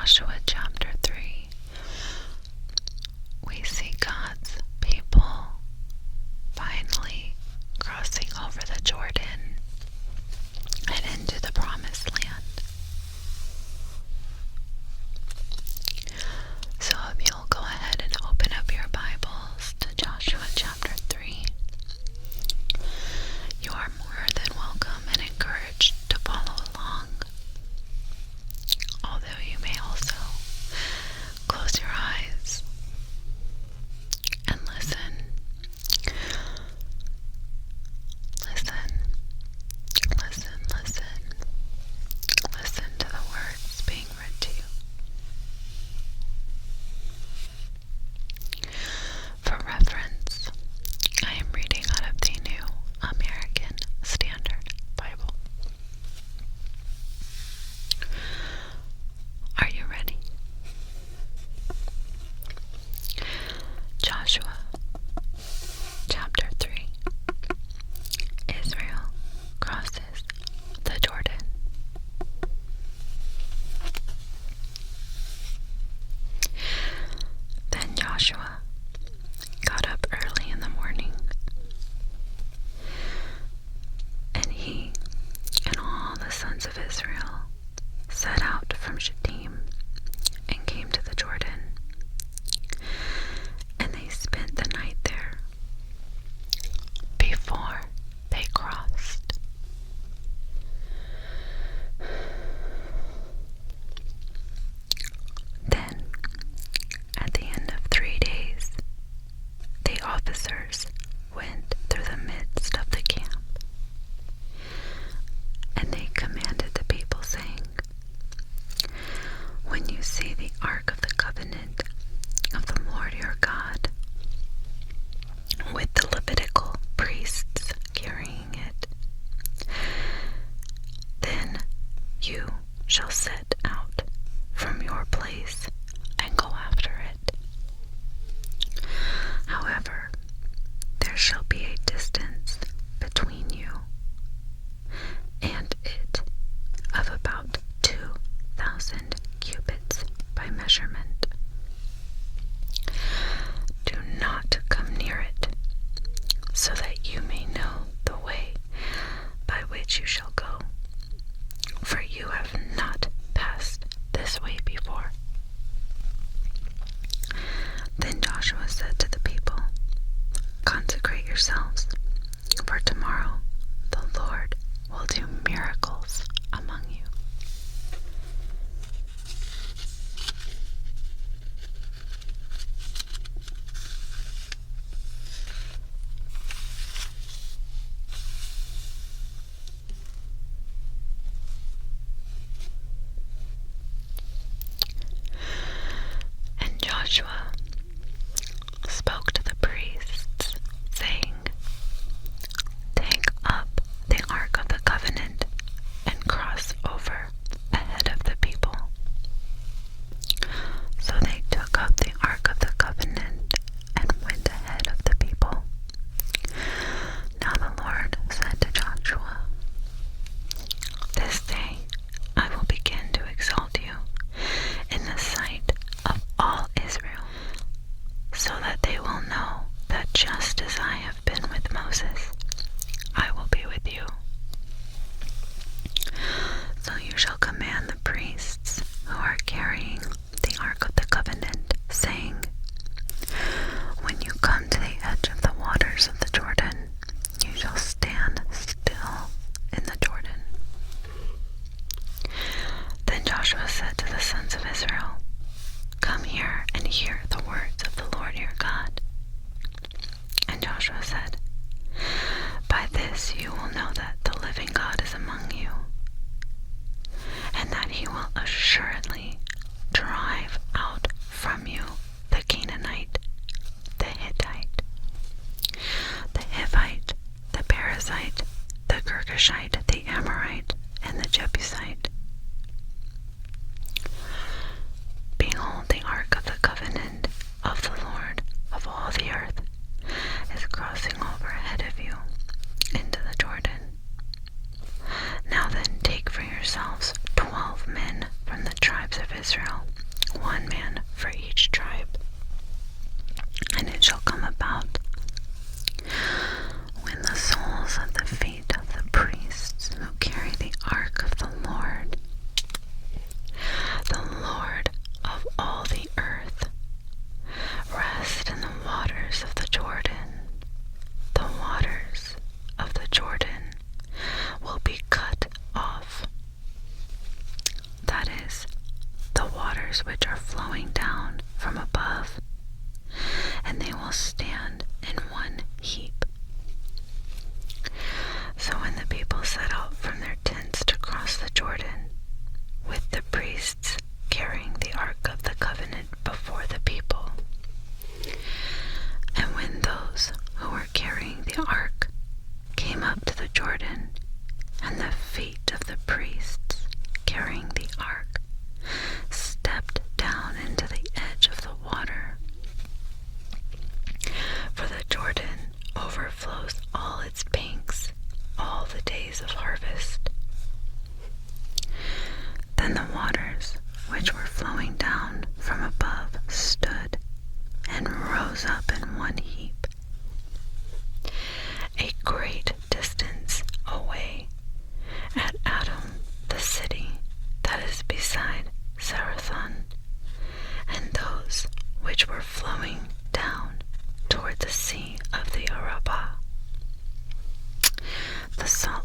Joshua chapter 3, we see God's people finally crossing over the Jordan and into the promised land. So if you'll go ahead and open up your Bibles to Joshua chapter 3, you are more than welcome and encouraged to follow along. Although you may also close your eyes and listen. Listen to the words being read to you. For reference, I am reading out of the New American Standard Bible. Are you ready? Joshua chapter 3. Israel crosses the Jordan. Then Joshua got up early in the morning, and he and all the sons of Israel set out from Shittim and came to the Jordan, and they spent the night there before they crossed. Then, at the end of 3 days, the officers went through the midst of the camp, and they commanded the people, saying, "When you see the ark of the covenant of the Lord your God, with the Levitical priests carrying it, then you shall set out from your place and go after it. However, there shall be a distance between you and it of about 2,000 cubits by measurement. Do not come near it, so that you may know the way by which you shall go, for you have not passed this way before." Then Joshua said to the people, "Consecrate yourselves, for tomorrow the Lord will do miracles among you." And Joshua spoke to the priests, saying, "Take up the ark of the covenant and cross over ahead of the people." So they took up the ark of the covenant and went ahead of the people. Now the Lord said to Joshua, "This day I will begin to exalt you in the sight of all Israel, so that they will know that just as I have been with Moses, I will be with you. So you shall command the priests who are carrying the ark of the covenant, saying, when you come to the edge of the waters of the Jordan, you shall stand still in the Jordan." Then Joshua said to the sons of Israel, "Come here and hear the words of the Lord your God." And Joshua said, "By this you will know that the living God is among you, and that he will assuredly drive out from you the Canaanite, the Hittite, the Hivite, the Perizzite, the Girgashite, the Amorite, and the Jebusite. Behold, the ark of the covenant of the Lord of all the earth is crossing over ahead of you into the Jordan. Now then, take for yourselves 12 men from the tribes of Israel, one man for each tribe. And it shall come about, when the soles of the feet of the priests who carry the ark of the Lord of all the earth, rest in the waters of the Jordan, the waters of the Jordan will be cut off. That is, the waters which are flowing down from above, and they will stand in one heap. So when the people set out from their tents to cross the Jordan, with the priests carrying the ark of the covenant before the people, and when those who were carrying the ark came up to the Jordan, and the feet of the priests carrying the ark stepped down into the edge of the water, for the Jordan overflows all its banks all the days of harvest. Then the waters which were flowing down from above stood and rose up in one heap, a great distance away, at Adam, the city that is beside Sarathon, and those which were flowing down toward the sea of the Arabah. The salt